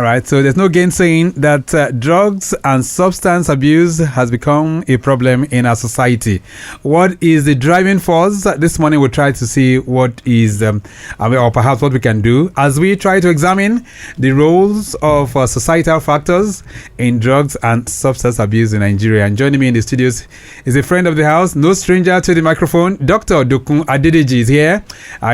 right, so there's no gainsaying that drugs and substance abuse has become a problem in our society. What is the driving force? This morning we'll try to see what is, or perhaps what we can do as we try to examine the roles of societal factors in drugs and substance abuse in Nigeria. And joining me in the studios is a friend of the house, no stranger to the microphone. Dr. Dokun Adedeji is here.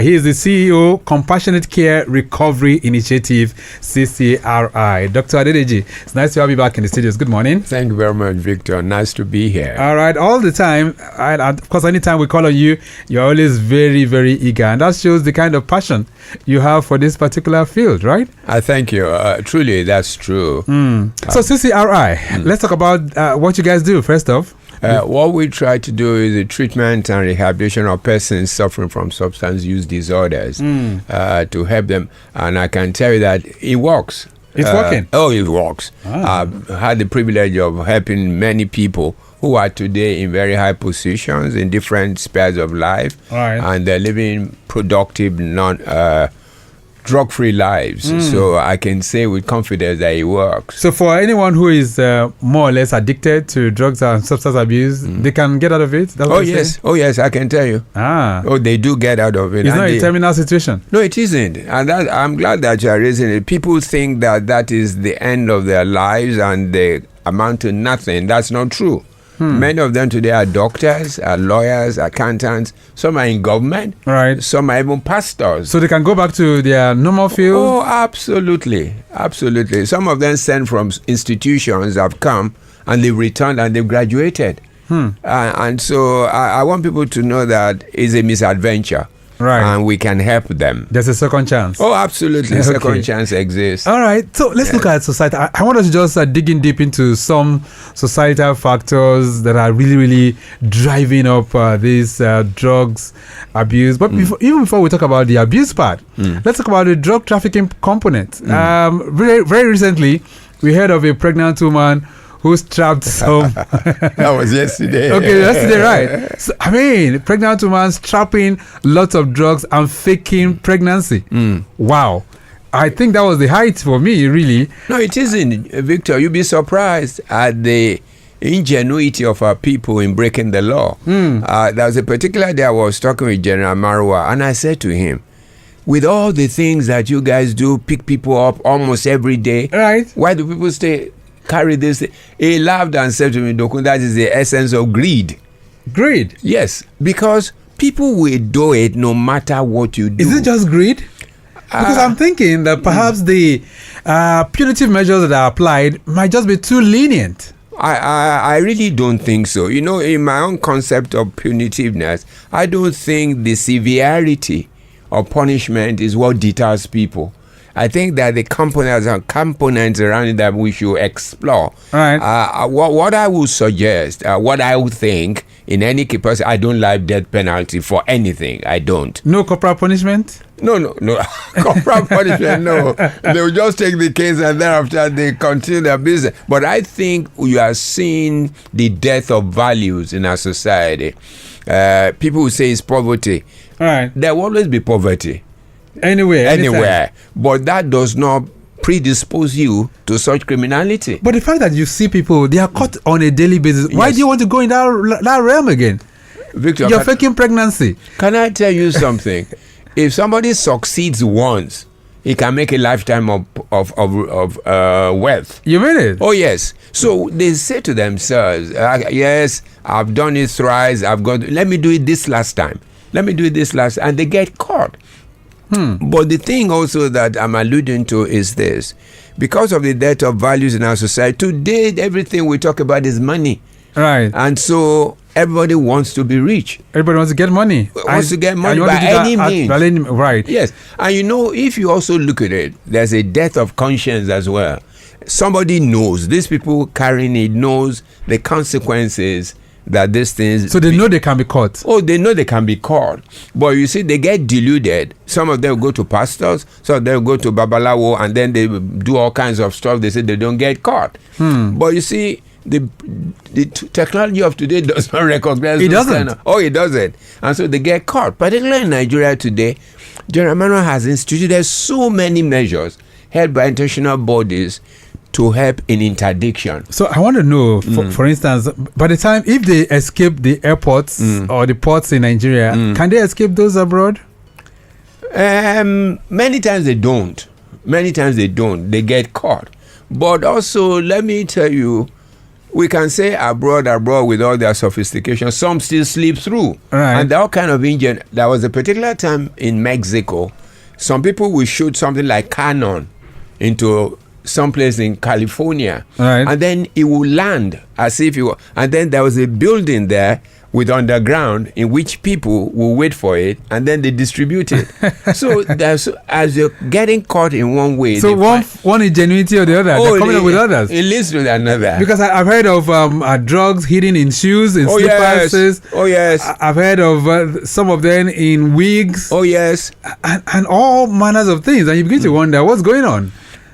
He is the CEO, Compassionate Care Recovery Initiative, CCRI. Dr. Adedeji, it's nice to have you back in the studios. Good morning. Thank you very much, Victor. Nice to be here. All right, all the time. And of course, anytime we call on you, you're always very, very eager. And that shows the kind of passion you have for this particular field, right? I thank you. Truly, that's true. So CCRI, let's talk about what you guys do first off. What we try to do is the treatment and rehabilitation of persons suffering from substance use disorders to help them. And I can tell you that it works. It's working? Oh, it works. I've had the privilege of helping many people who are today in very high positions in different spheres of life. Right. And they're living productive, drug-free lives. So I can say with confidence that it works. So for anyone who is more or less addicted to drugs and substance abuse, they can get out of it? That's what yes. Oh, yes, I can tell you. Oh, they do get out of it. It's not a terminal situation. No, it isn't. And I'm glad that you are raising it. People think that is the end of their lives and they amount to nothing. That's not true. Many of them today are doctors, are lawyers, accountants. Some are in government. Right. Some are even pastors. So they can go back to their normal field? Oh, absolutely. Absolutely. Some of them sent from institutions have come and they've returned and they've graduated. And so I want people to know that it's a misadventure. Right. And we can help them. There's a second chance. Oh, absolutely. Okay. Second chance exists. All right. So let's look at society. I want us to just dig in deep into some societal factors that are really, really driving up this drugs abuse. But even before we talk about the abuse part, let's talk about the drug trafficking component. Very, very recently, we heard of a pregnant woman who's trapped some. That was yesterday. Okay, yesterday, right. So, I mean, pregnant woman trapping lots of drugs and faking pregnancy. Wow. I think that was the height for me, really. No, it isn't, Victor. You'll be surprised at the ingenuity of our people in breaking the law. There was a particular day I was talking with General Marwa, and I said to him, with all the things that you guys do, pick people up almost every day, right? Why do people carry this? He laughed and said to me, Dokun, that is the essence of greed. Greed? Yes, because people will do it no matter what you do. Is it just greed? Because I'm thinking that perhaps the punitive measures that are applied might just be too lenient. I really don't think so. You know, in my own concept of punitiveness, I don't think the severity of punishment is what deters people. I think that the components around it that we should explore. Right. What I would suggest, what I would think, in any case, I don't like death penalty for anything. I don't. No corporal punishment? No. Corporal punishment, no. They will just take the case and thereafter they continue their business. But I think we are seeing the death of values in our society. People will say it's poverty. Right. There will always be poverty. Anywhere. But that does not predispose you to such criminality. But the fact that you see people, they are caught on a daily basis. Why do you want to go in that realm again? Victor, you're faking pregnancy. Can I tell you something? If somebody succeeds once, he can make a lifetime of wealth. You mean it? Oh, yes. So they say to themselves, yes, I've done it thrice. Let me do it this last time. And they get caught. But the thing also that I'm alluding to is this. Because of the death of values in our society, today everything we talk about is money. Right. And so everybody wants to be rich. Everybody wants to get money. By any means. Right. Yes. And you know, if you also look at it, there's a death of conscience as well. Somebody knows, these people carrying it knows the consequences that these things... So they know they can be caught. Oh, they know they can be caught. But you see, they get deluded. Some of them go to pastors, some of them go to Babalawo, and then they do all kinds of stuff. They say they don't get caught. But you see, the technology of today does not recognize... It doesn't. It doesn't. And so they get caught. Particularly in Nigeria today, General Emmanuel has instituted so many measures held by international bodies to help in interdiction. So I want to know, for instance, by the time if they escape the airports or the ports in Nigeria, can they escape those abroad? Many times they don't. Many times they don't. They get caught. But also, let me tell you, we can say abroad with all their sophistication. Some still sleep through. Right. And all kind of engine. There was a particular time in Mexico, some people will shoot something like cannon into someplace in California. Right. And then it will land as if it were. And then there was a building there with underground in which people will wait for it and then they distribute it. So there's, as you're getting caught in one way. So one ingenuity or the other, they're coming up with others. It leads to another. Because I've heard of drugs hidden in shoes, in slippers. Yes. Oh yes. I've heard of some of them in wigs. Oh yes. And all manners of things. And you begin to wonder what's going on.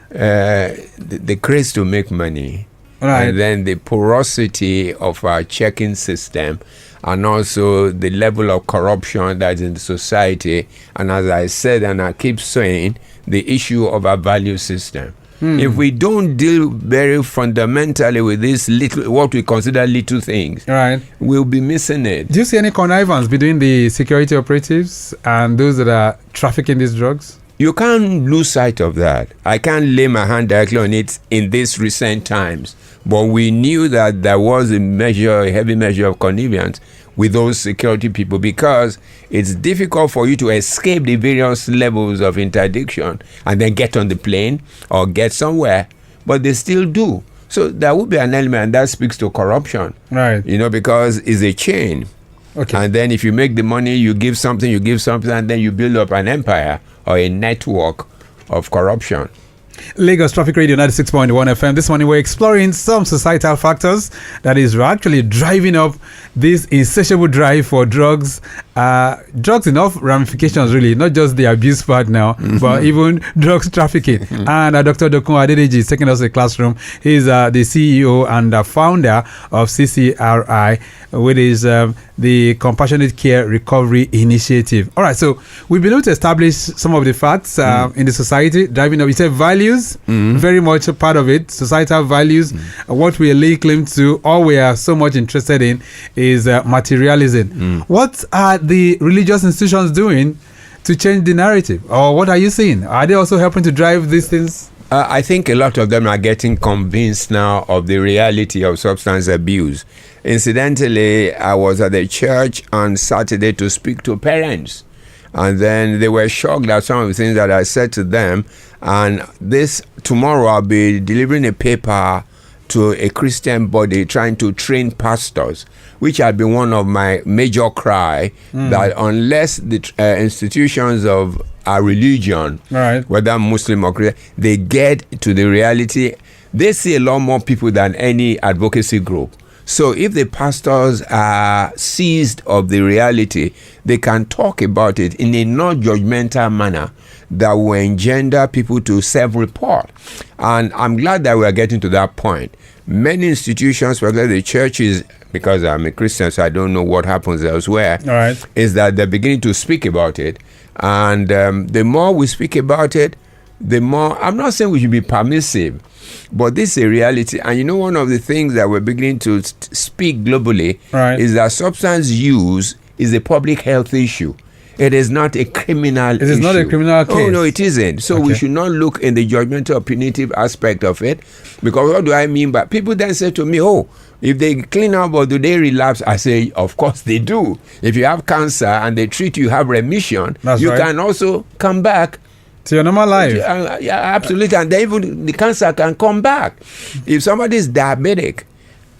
The craze to make money. Right. And then the porosity of our checking system, and also the level of corruption that's in the society, and as I said and I keep saying, the issue of our value system. If we don't deal very fundamentally with these little, what we consider little things, right, we'll be missing it. Do you see any connivance between the security operatives and those that are trafficking these drugs? You can't lose sight of that. I can't lay my hand directly on it in these recent times. But we knew that there was a heavy measure of connivance with those security people, because it's difficult for you to escape the various levels of interdiction and then get on the plane or get somewhere. But they still do. So there would be an element, and that speaks to corruption. Right. Because it's a chain. Okay. And then if you make the money, you give something, and then you build up an empire or a network of corruption. Lagos Traffic Radio 96.1 FM. This morning we're exploring some societal factors that is actually driving up this insatiable drive for drugs. Drugs enough ramifications, really, not just the abuse part now, but even drugs trafficking. And Dr. Dokun Adedeji is taking us to the classroom. He's the CEO and founder of CCRI, which is the Compassionate Care Recovery Initiative. All right, so we've been able to establish some of the facts in the society, driving up. You said values, very much a part of it, societal values. What we lay claim to, all we are so much interested in is materialism. What are the religious institutions doing to change the narrative? Or what are you seeing? Are they also helping to drive these things? I think a lot of them are getting convinced now of the reality of substance abuse. Incidentally, I was at the church on Saturday to speak to parents. And then they were shocked at some of the things that I said to them. And tomorrow I'll be delivering a paper to a Christian body trying to train pastors, which had been one of my major cry, that unless the institutions of our religion, right, whether Muslim or Christian, they get to the reality, they see a lot more people than any advocacy group. So if the pastors are seized of the reality, they can talk about it in a non-judgmental manner that will engender people to self-report. And I'm glad that we are getting to that point. Many institutions, particularly the churches, because I'm a Christian, so I don't know what happens elsewhere, all right, is that they're beginning to speak about it. And the more we speak about it, the more, I'm not saying we should be permissive, but this is a reality. And one of the things that we're beginning to speak globally, right, is that substance use is a public health issue. It is not a criminal issue. It is not a criminal case. Oh, no, it isn't. So we should not look in the judgmental or punitive aspect of it. Because what do I mean by, people then say to me, if they clean up or do they relapse? I say, of course they do. If you have cancer and they treat you, have remission, you can also come back to your normal life. Yeah, absolutely. And then even the cancer can come back. If somebody is diabetic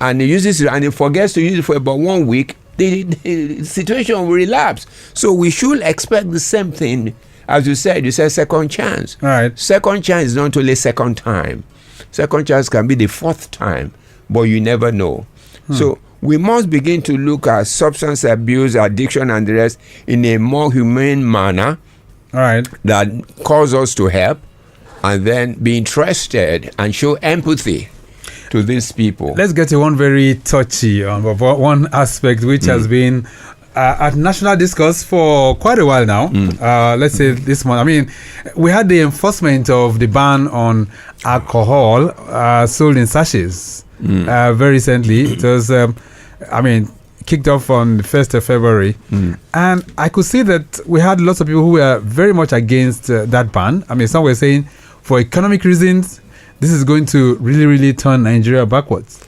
and he uses it and he forgets to use it for about 1 week, the situation will relapse. So we should expect the same thing. As you said second chance. Right. Second chance is not only second time. Second chance can be the fourth time, but you never know. So we must begin to look at substance abuse, addiction, and the rest in a more humane manner. All right. That cause us to help, and then be interested and show empathy to these people. Let's get to one very touchy one aspect, which has been at national discourse for quite a while now. Let's say this month. I mean, we had the enforcement of the ban on alcohol sold in sachets very recently. It was, kicked off on the 1st of February. And I could see that we had lots of people who were very much against that ban. I mean, some were saying for economic reasons, this is going to really, really turn Nigeria backwards.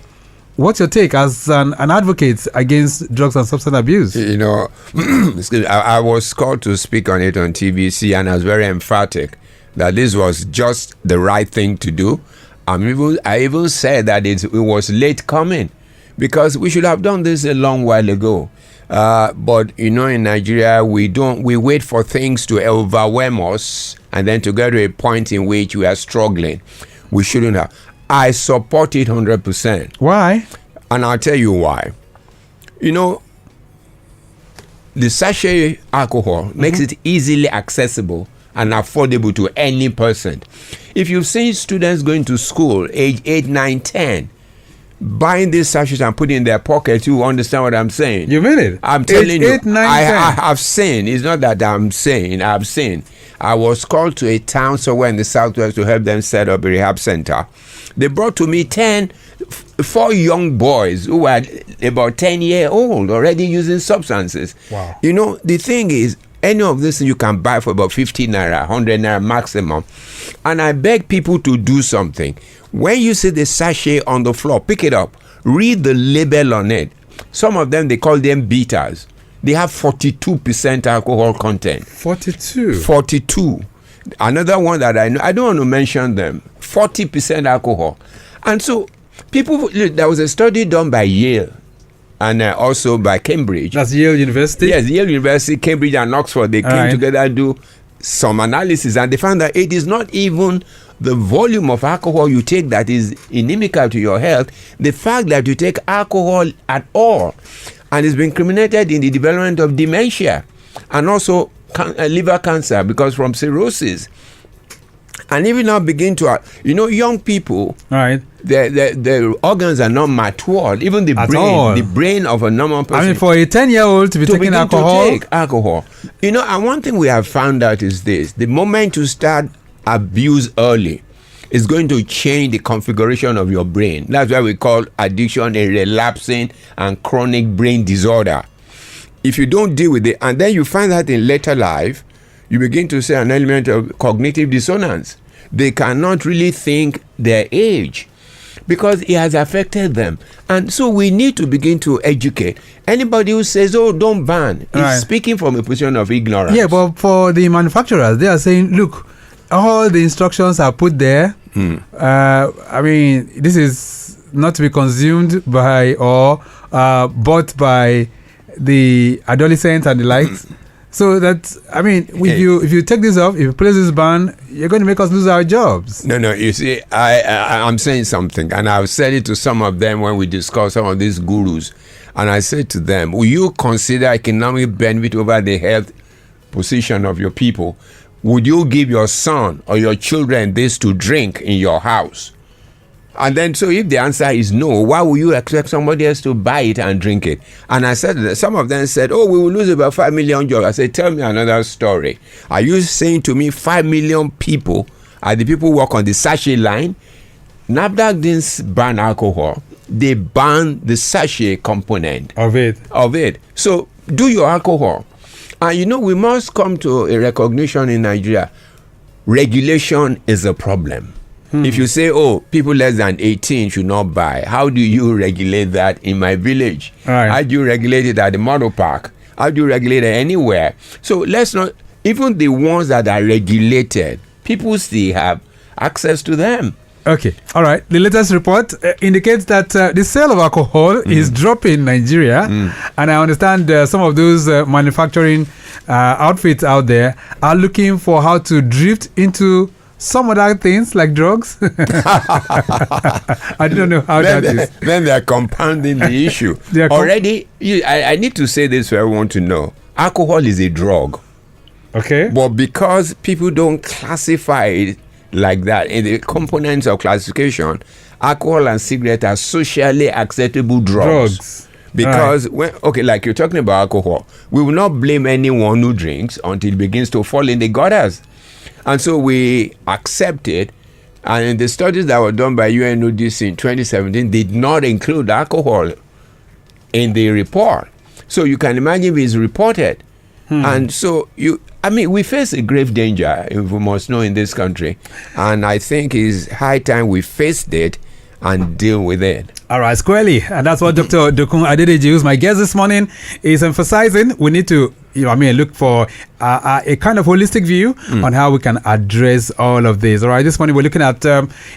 What's your take as an advocate against drugs and substance abuse? I was called to speak on it on TVC, and I was very emphatic that this was just the right thing to do. I even said that it was late coming, because we should have done this a long while ago. But in Nigeria, we wait for things to overwhelm us and then to get to a point in which we are struggling. We shouldn't have. I support it 100%. Why? And I'll tell you why. The sachet alcohol makes it easily accessible and affordable to any person. If you've seen students going to school, age 8, 9, 10, buying these sachets and putting in their pockets, you understand what I'm saying? You mean it? I'm telling you. 8, 9, 10. I have seen. It's not that I'm saying. I've seen. I was called to a town somewhere in the southwest to help them set up a rehab center. They brought to me 4 young boys who were about 10 years old already using substances. Wow. The thing is, any of this you can buy for about 50 naira, 100 naira maximum. And I beg people to do something. When you see the sachet on the floor, pick it up. Read the label on it. Some of them, they call them beaters. They have 42% alcohol content. 42. Another one that I know, I don't want to mention them, 40% alcohol. And so people, there was a study done by Yale and also by Cambridge. That's Yale University? Yes, Yale University, Cambridge and Oxford. They came together and do some analysis, and they found that it is not even the volume of alcohol you take that is inimical to your health. The fact that you take alcohol at all, and it's been incriminated in the development of dementia and also liver cancer, because from cirrhosis. And even now begin to, young people, right? Their organs are not matured. Even the brain of a normal person. I mean, for a 10-year-old to be taking alcohol. To take alcohol. And one thing we have found out is this: the moment you start abuse early, it's going to change the configuration of your brain. That's why we call addiction a relapsing and chronic brain disorder. If you don't deal with it, and then you find that in later life, you begin to see an element of cognitive dissonance. They cannot really think their age because it has affected them. And so we need to begin to educate. Anybody who says, don't ban, is speaking from a position of ignorance. Yeah, but for the manufacturers, they are saying, look, all the instructions are put there. This is not to be consumed by or bought by the adolescents and the likes. So that, if you take this off, if you place this ban, you're going to make us lose our jobs. No, you see, I'm saying something, and I've said it to some of them when we discuss some of these gurus. And I said to them, will you consider economic benefit over the health position of your people? Would you give your son or your children this to drink in your house? And then, so if the answer is no, why would you expect somebody else to buy it and drink it? And I said that some of them said, we will lose about 5 million jobs. I said, tell me another story. Are you saying to me 5 million people are the people who work on the sachet line? NAFDAC didn't ban alcohol. They banned the sachet component of it. So do your alcohol. And we must come to a recognition in Nigeria. Regulation is a problem. If you say, people less than 18 should not buy, how do you regulate that in my village? How do you regulate it at the model park? How do you regulate it anywhere? So let's not, even the ones that are regulated, people still have access to them. Okay, all right. The latest report indicates that the sale of alcohol is dropping in Nigeria. And I understand some of those manufacturing outfits out there are looking for how to drift into some other things like drugs. I don't know how that is. Then they're compounding the issue. Already, I need to say this for everyone to know. Alcohol is a drug. Okay. But because people don't classify it like that in the components of classification, alcohol and cigarette are socially acceptable drugs. Because like you're talking about alcohol, we will not blame anyone who drinks until it begins to fall in the gutters. And so we accept it. And the studies that were done by UNODC in 2017 did not include alcohol in the report. So you can imagine if it's reported. And so we face a grave danger, if we must know, in this country. And I think it's high time we faced it and deal with it. All right, squarely. And that's what Dr. Dokun Adedeji, who's my guest this morning, is emphasizing. We need to, look for a kind of holistic view on how we can address all of this. All right, this morning we're looking at,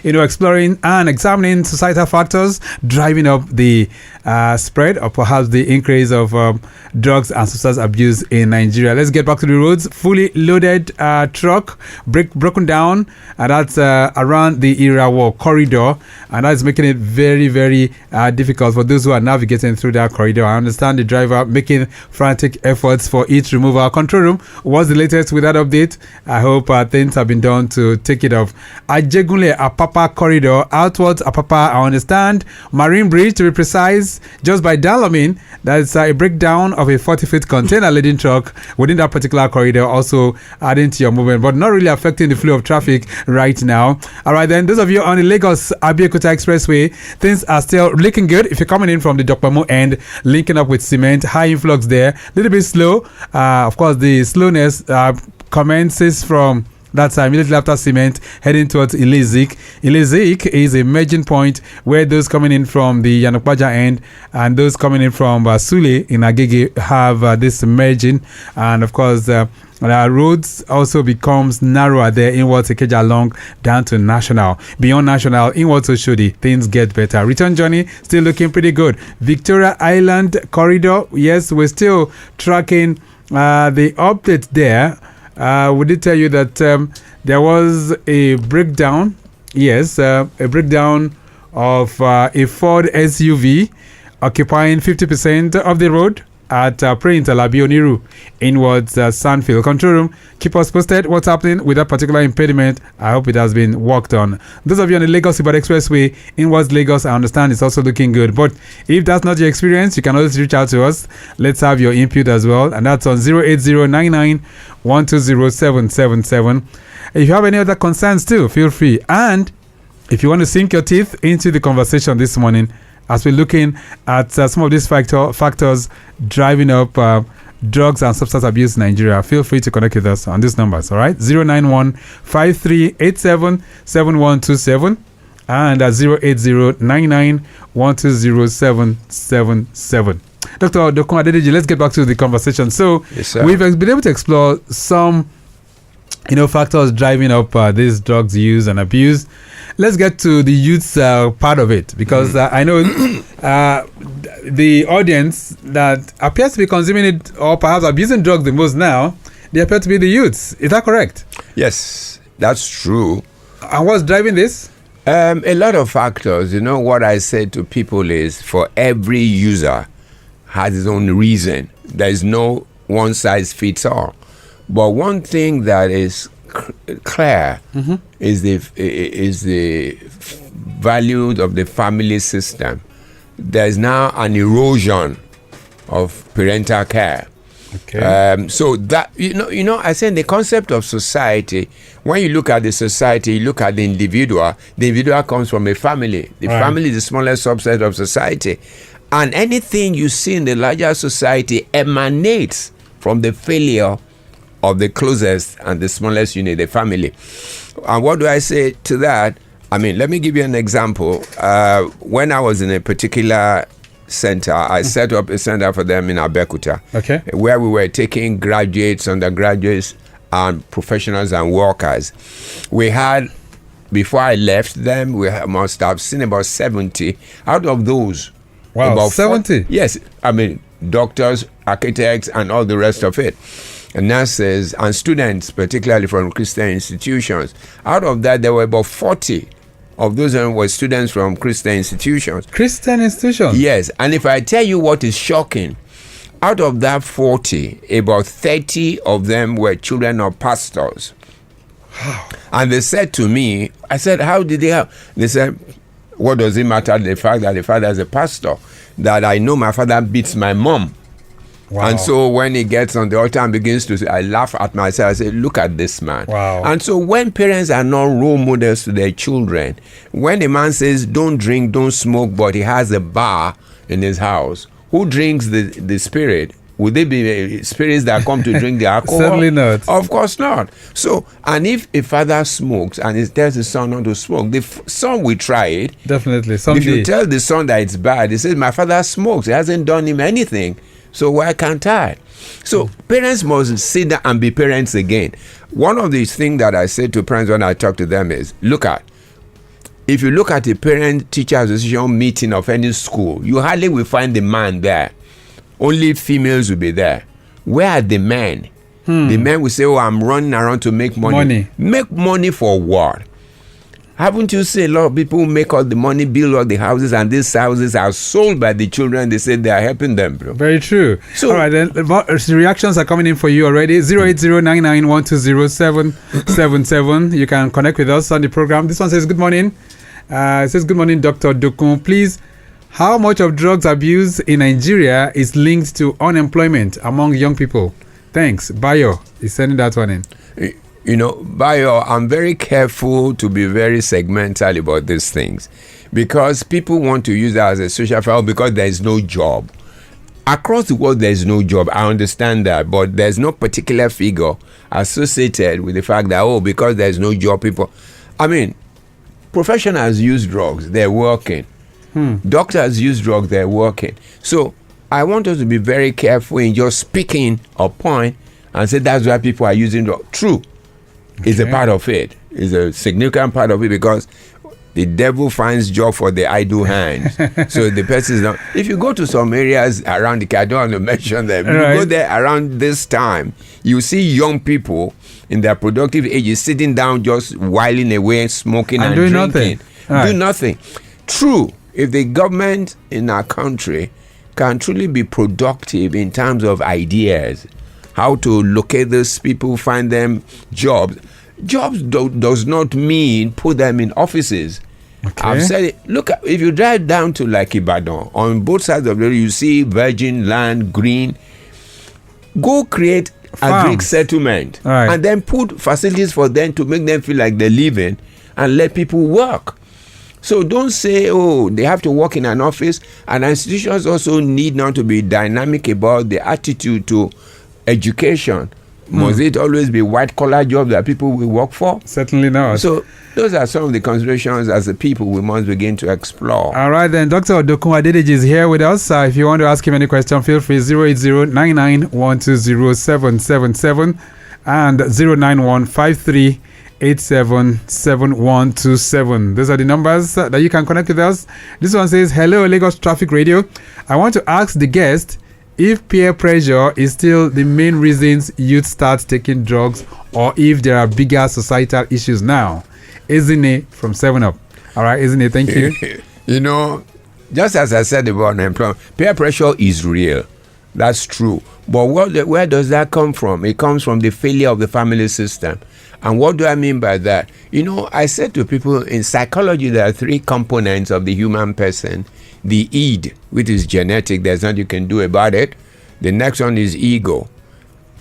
exploring and examining societal factors driving up the spread or perhaps the increase of drugs and substance abuse in Nigeria. Let's get back to the roads. Fully loaded truck broken down, and that's around the Irawo corridor, and that's making it very, very difficult for those who are navigating through that corridor. I understand the driver making frantic efforts for its removal. Control room, what's the latest with that update? I hope things have been done to take it off. Ajegunle Apapa corridor outwards Apapa, I understand. Marine Bridge, to be precise, just by Dalamin, that's a breakdown of a 40-foot container laden truck within that particular corridor, also adding to your movement, but not really affecting the flow of traffic right now. All right, then, those of you on the Lagos-Abeokuta Expressway, things are still looking good. If you're coming in from the Dokpamo end, linking up with cement, high influx there, a little bit slow. Of course, the slowness commences from that's immediately after cement, heading towards Ilizik. Ilizik is a merging point where those coming in from the Yanokbaja end and those coming in from Sule in Agege have this merging. And of course, the roads also becomes narrower there inwards Ikeja along down to National. Beyond National, inwards Oshodi, things get better. Return journey still looking pretty good. Victoria Island corridor, yes, we're still tracking the update there. We did tell you that there was a breakdown, a breakdown of a Ford SUV occupying 50% of the road at Prince Alabi Oniru inwards Sandfield. Control room, keep us posted what's happening with that particular impediment. I hope it has been worked on. Those of you on the Lagos-Ibadan Expressway inwards Lagos, I understand it's also looking good. But if that's not your experience, you can always reach out to us. Let's have your input as well. And that's on 08099120777. If you have any other concerns too, feel free. And if you want to sink your teeth into the conversation this morning, as we're looking at some of these factors driving up drugs and substance abuse in Nigeria, feel free to connect with us on these numbers, all right? 091-5387-7127 and 08099120777. Dr. Dokun Adedeji, let's get back to the conversation. So yes, we've been able to explore some factors driving up this drugs use and abuse. Let's get to the youth part of it, because I know the audience that appears to be consuming it or perhaps abusing drugs the most now, they appear to be the youths. Is that correct? Yes, that's true. And what's driving this? A lot of factors. What I say to people is, for every user has his own reason. There is no one size fits all. But one thing that is clear is the value of the family system. There is now an erosion of parental care. Okay. So that I say, in the concept of society, when you look at the society, you look at the individual. The individual comes from a family. The family is the smallest subset of society, and anything you see in the larger society emanates from the failure of the closest and the smallest unit, the family. And what do I say to that? Let me give you an example. When I was in a particular center, I set up a center for them in Abeokuta, where we were taking graduates, undergraduates, and professionals and workers. We had, before I left them, we must have seen about 70. Out of those, wow, about 70? Yes, doctors, architects, and all the rest of it. And nurses and students, particularly from Christian institutions. Out of that, there were about 40 of those were students from Christian institutions. Christian institutions? Yes. And if I tell you what is shocking, out of that 40, about 30 of them were children of pastors. Wow. And they said to me, I said, how did they have? They said, what does it matter, the fact that the father is a pastor? that I know my father beats my mom. Wow. And so when he gets on the altar and begins to say, I laugh at myself. I say, look at this man. Wow. And so when parents are not role models to their children, when a man says, don't drink, don't smoke, but he has a bar in his house, who drinks the spirit? Would they be spirits that come to drink the alcohol? Certainly not. Of course not. So, and if a father smokes and he tells his son not to smoke, the son will try it. Definitely. If Someday. you tell the son that it's bad, he says, my father smokes. He hasn't done him anything. So why can't I? So parents must sit down and be parents again. One of these things that I say to parents when I talk to them is, if you look at a parent-teacher association meeting of any school, you hardly will find the man there. Only females will be there. Where are the men? The men will say, oh, I'm running around to make money. Make money for what? Haven't you seen a lot of people who make all the money, build all the houses, and these houses are sold by the children? They say they are helping them, bro. Very true. So, all right, then the reactions are coming in for you already. 08099120777. You can connect with us on the program. This one says, good morning. It says, good morning, Dr. Dokun. Please, how much of drugs abuse in Nigeria is linked to unemployment among young people? Thanks. Bayo is sending that one in. You know, Bayo, I'm very careful to be very segmental about these things because people want to use that as a social file because there is no job. Across the world, there is no job. I understand that, but there's no particular figure associated with the fact that, oh, because there's no job, people... I mean, professionals use drugs, they're working. Doctors use drugs, they're working. So I want us to be very careful in just picking a point and say that's why people are using drugs. True. It's a part of it. It's a significant part of it because the devil finds job for the idle hands. So the person is not. If you go to some areas around the country, I don't want to mention them. Right. You go there around this time, you see young people in their productive ages sitting down, just whiling away, smoking and doing drinking. nothing. Right. Do nothing. True. If the government in our country can truly be productive in terms of ideas, how to locate those people, find them jobs. Jobs does not mean put them in offices. Okay. I've said it. Look, if you drive down to like Ibadan, on both sides of the road, you see virgin land, green. Go create a Greek settlement and then put facilities for them to make them feel like they're living and let people work. So don't say, oh, they have to work in an office. And institutions also need now to be dynamic about the attitude to education. Must it always be white-collar jobs that people will work for? Certainly not. So those are some of the considerations as a people we must begin to explore. All right, then. Dr. Dokun Adedeji is here with us. If you want to ask him any question, feel free. 08099120777 and 09153877127. Those are the numbers that you can connect with us. This one says, hello, Lagos Traffic Radio. I want to ask the guest if peer pressure is still the main reasons youth start taking drugs or if there are bigger societal issues now. Isn't from 7up? All right, isn't it? Thank you. You know, just as I said about unemployment, peer pressure is real. That's true. But where does that come from? It comes from the failure of the family system. And what do I mean by that? You know, I said to people in psychology, there are three components of the human person. The id, which is genetic, there's nothing you can do about it. The next one is ego.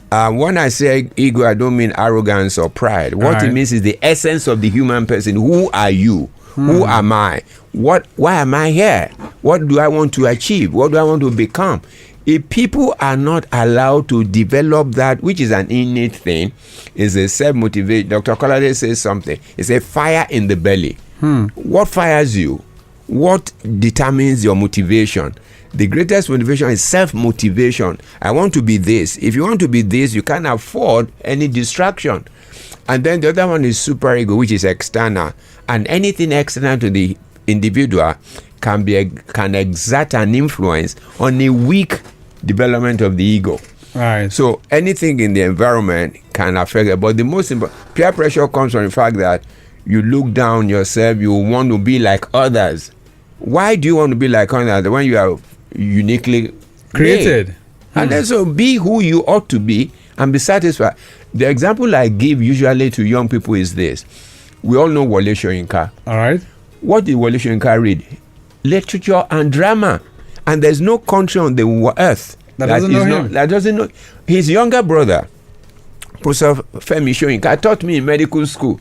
When I say ego, I don't mean arrogance or pride. What it means is the essence of the human person. Who are you? Who am I? Why am I here? What do I want to achieve? What do I want to become? If people are not allowed to develop that, which is an innate thing, is a self-motivation. Dr. Kolade says something. It's a fire in the belly. What fires you? What determines your motivation? The greatest motivation is self-motivation. I want to be this. If you want to be this, you can't afford any distraction. And then the other one is superego, which is external. And anything external to the individual can exert an influence on a weak development of the ego. Right. So anything in the environment can affect it. But the most important, peer pressure comes from the fact that you look down yourself, you want to be like others. Why do you want to be like others when you are uniquely created? And then so be who you ought to be and be satisfied. The example I give usually to young people is this. We all know Wole Soyinka. All right. What did Wole Soyinka read? Literature and drama. And there's no country on the earth that doesn't know him. That doesn't know. His younger brother, Professor Femi Soyinka, taught me in medical school.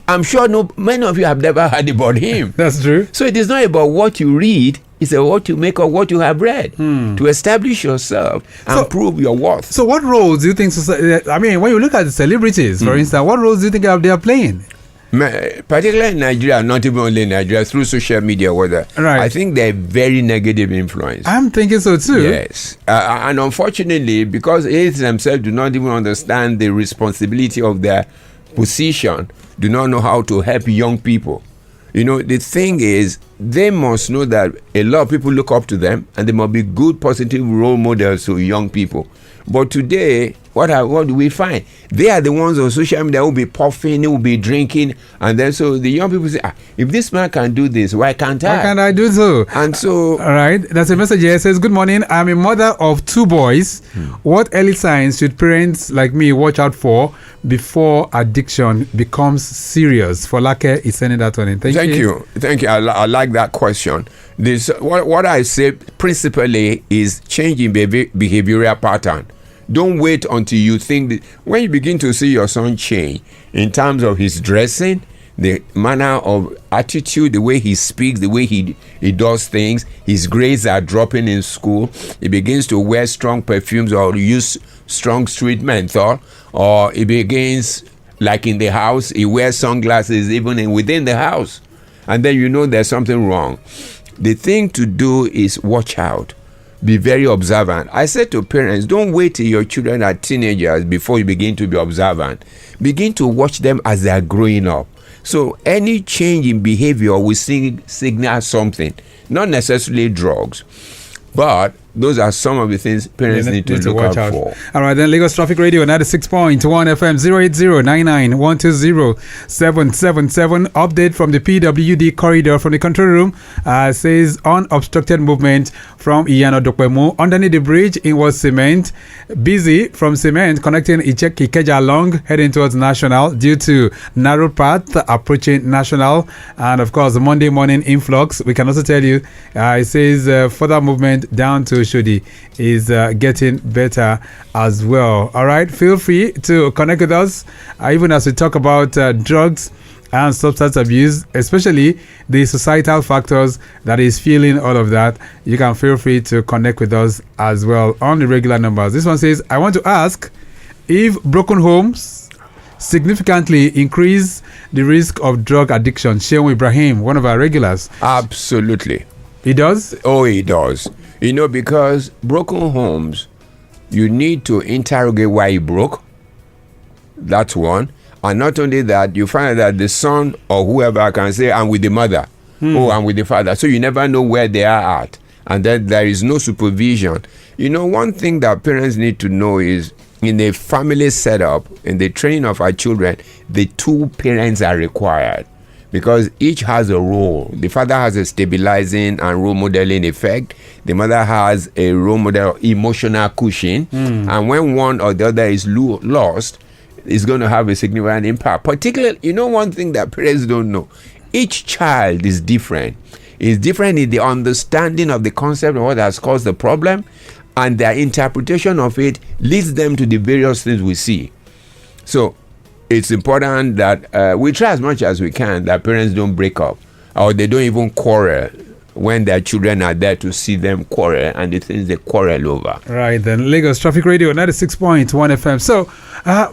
I'm sure many of you have never heard about him. That's true. So it is not about what you read, it's about what you make of what you have read to establish yourself and prove your worth. So what roles do you think, I mean, when you look at the celebrities, for instance, what roles do you think they are playing? Particularly in Nigeria, not even only in Nigeria, through social media, right. I think they're very negative influence. I'm thinking so too. Yes. And unfortunately, because they themselves do not even understand the responsibility of their position, do not know how to help young people. You know, the thing is, they must know that a lot of people look up to them and they must be good, positive role models to young people. But today, what do we find? They are the ones on social media who will be puffing, who will be drinking, and then so the young people say, if this man can do this, why can't I? Why can't I do so? And so... All right, that's a message here. It says, good morning, I'm a mother of 2 boys. What early signs should parents like me watch out for before addiction becomes serious? Folake is sending that one in. Thank you. Thank you. I like that question. This what I say principally is changing behavioral pattern. Don't wait until you think that when you begin to see your son change in terms of his dressing, the manner of attitude, the way he speaks, the way he does things, his grades are dropping in school, he begins to wear strong perfumes or use strong street menthol, or he begins, like in the house, he wears sunglasses even within the house, and then you know there's something wrong. The thing to do is watch out. Be very observant. I said to parents, don't wait till your children are teenagers before you begin to be observant. Begin to watch them as they are growing up. So any change in behavior will signal something, not necessarily drugs, but those are some of the things parents need to look out for. All right, then Lagos Traffic Radio 96.1 FM 08099120777. Update from the PWD corridor from the control room says unobstructed movement from Iyano Dokpemu underneath the bridge in was cement. Busy from cement connecting Ikeja along heading towards National due to narrow path approaching National, and of course the Monday morning influx. We can also tell you it says further movement down to Shodi is getting better as well. All right, feel free to connect with us even as we talk about drugs and substance abuse, especially the societal factors that is fueling all of that. You can feel free to connect with us as well on the regular numbers. This one says, I want to ask if broken homes significantly increase the risk of drug addiction. Shehu Ibrahim, one of our regulars. Absolutely. It does? Oh, it does. You know, because broken homes, you need to interrogate why it broke. That's one. And not only that, you find that the son or whoever can say, I'm with the mother. Oh, I'm with the father. So you never know where they are at. And then there is no supervision. You know, one thing that parents need to know is in a family setup, in the training of our children, the 2 parents are required. Because each has a role. The father has a stabilizing and role modeling effect. The mother has a role model emotional cushion. And when one or the other is lost, it's going to have a significant impact. Particularly, you know, one thing that parents don't know. Each child is different. It's different in the understanding of the concept of what has caused the problem, and their interpretation of it leads them to the various things we see. So it's important that we try as much as we can that parents don't break up or they don't even quarrel when their children are there to see them quarrel and the things they quarrel over. Right, then Lagos Traffic Radio 96.1 FM. So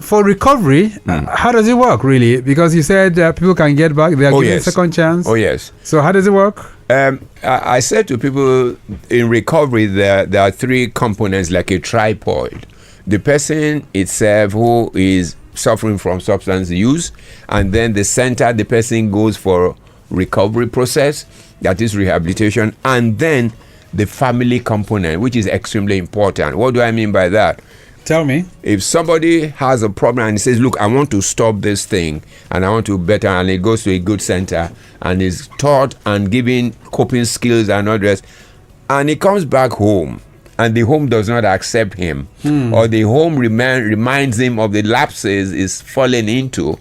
for recovery, how does it work really? Because you said people can get back, they are given a second chance. Oh yes. So how does it work? I said to people in recovery there are 3 components like a tripod. The person itself who is suffering from substance use, and then the center the person goes for recovery process, that is rehabilitation, and then the family component, which is extremely important. What do I mean by that? Tell me. If somebody has a problem and he says, look, I want to stop this thing and I want to better, and it goes to a good center and is taught and given coping skills and all the rest, and he comes back home and the home does not accept him, or the home reminds him of the lapses he's fallen into,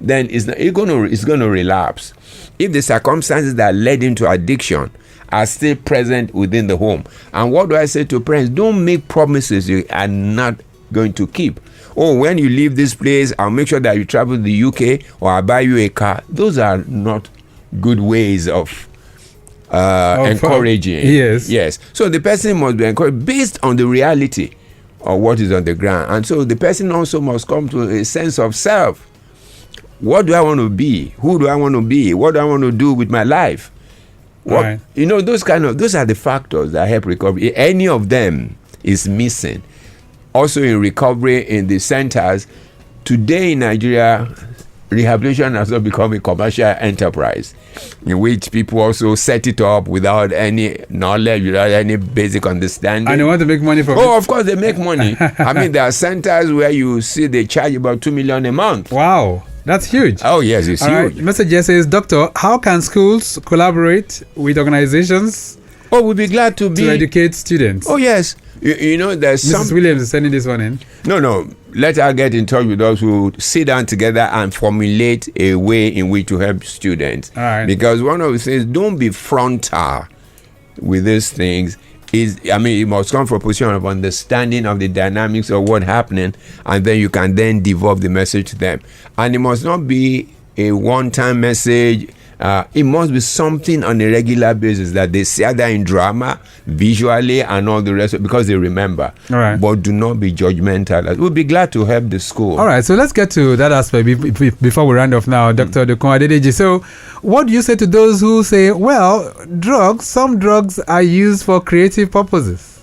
then it's going to relapse. If the circumstances that led him to addiction are still present within the home. And what do I say to parents? Don't make promises you are not going to keep. Oh, when you leave this place, I'll make sure that you travel to the UK, or I'll buy you a car. Those are not good ways of encouraging. Yes. So the person must be encouraged based on the reality of what is on the ground. And so the person also must come to a sense of self. What do I want to be? Who do I want to be? What do I want to do with my life? Right. Those are the factors that help recovery. Any of them is missing. Also in recovery in the centers, today in Nigeria, rehabilitation has not become a commercial enterprise in which people also set it up without any knowledge, without any basic understanding. And they want to make money from it. Oh, of course they make money. I mean, there are centers where you see they charge about 2 million a month. Wow, that's huge. Oh, yes, it's All huge. Right. Mr. J says, Doctor, how can schools collaborate with organizations Oh, we'll be glad to educate students? Oh, yes. There's Mrs. Williams is sending this one in. No. Let her get in touch with us. We'll sit down together and formulate a way in which to help students. All right. Because one of the things, don't be frontal with these things. It must come from a position of understanding of the dynamics of what's happening, and then you can then devolve the message to them. And it must not be a one-time message. It must be something on a regular basis that they see either in drama, visually, and all the rest, because they remember. All right. But do not be judgmental. We'll be glad to help the school. All right, so let's get to that aspect before we round off now, Dr. Dokun Adedeji. So, what do you say to those who say, well, some drugs are used for creative purposes?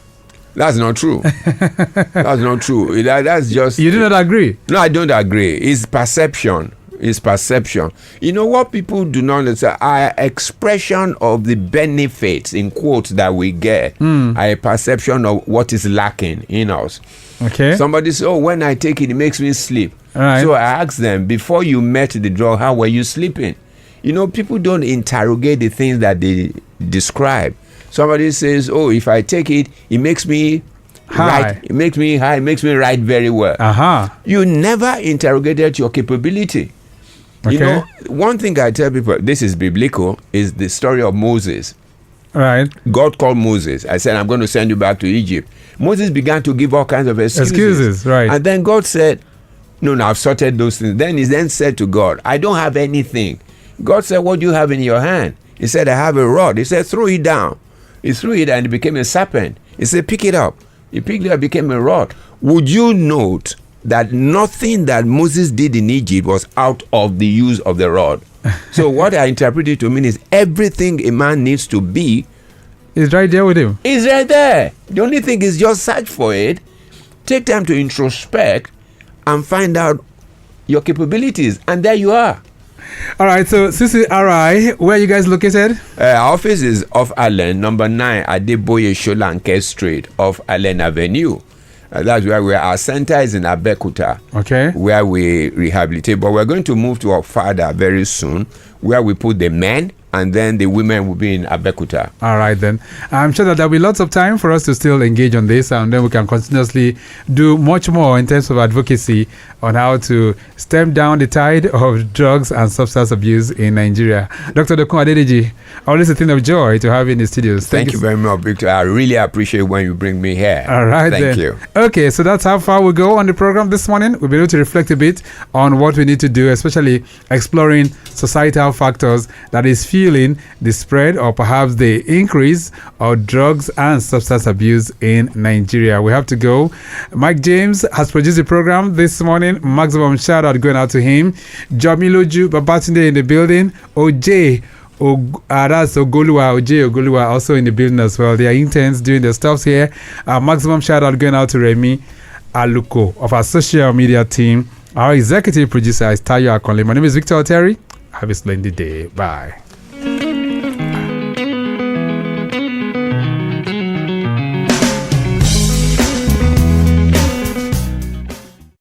That's not true. That's not true. That's just... You do not agree? No, I don't agree. It's perception. What people do not understand are expression of the benefits, in quotes, that we get, are a perception of what is lacking in us. Okay. Somebody says, oh, when I take it, it makes me sleep. All right. So I ask them, before you met the drug, how were you sleeping? People don't interrogate the things that they describe. Somebody says, oh, if I take it, it makes me high. It makes me high. It makes me write very well. You never interrogated your capability. Okay. One thing I tell people, this is biblical, is the story of Moses. Right. God called Moses. I said, I'm going to send you back to Egypt. Moses began to give all kinds of excuses. Right. And then God said, no, I've sorted those things. Then he said to God, I don't have anything. God said, what do you have in your hand? He said, I have a rod. He said, throw it down. He threw it and it became a serpent. He said, pick it up. He picked it up, became a rod. Would you note that nothing that Moses did in Egypt was out of the use of the rod? So what I interpreted to mean is everything a man needs to be is right there with him. Is right there. The only thing is just search for it, take time to introspect, and find out your capabilities, and there you are. All right, so CCRI, where are you guys located? Our office is off Allen, number 9, Adeboye Sholanke Street, off Allen Avenue. That's where we are. Our center is in Abeokuta, okay, where we rehabilitate. But we're going to move to Okfada very soon, where we put the men, and then the women will be in Abeokuta. All right, then. I'm sure that there'll be lots of time for us to still engage on this, and then we can continuously do much more in terms of advocacy on how to stem down the tide of drugs and substance abuse in Nigeria. Dr. Dokun Adedeji, always a thing of joy to have you in the studios. Thank you very much, Victor. I really appreciate when you bring me here. All right, Thank you. Okay, so that's how far we go on the program this morning. We'll be able to reflect a bit on what we need to do, especially exploring societal factors that is fueling the spread or perhaps the increase of drugs and substance abuse in Nigeria. We have to go. Mike James has produced the program this morning. Maximum shout out going out to him. Jamiloju Babatunde in the building. OJ that's Ogoluwa also in the building as well. They are interns doing their stuff here. Maximum shout out going out to Remy Aluko of our social media team. Our executive producer is Tayo Akonle. My name is Victor Terry. Have a splendid day. Bye.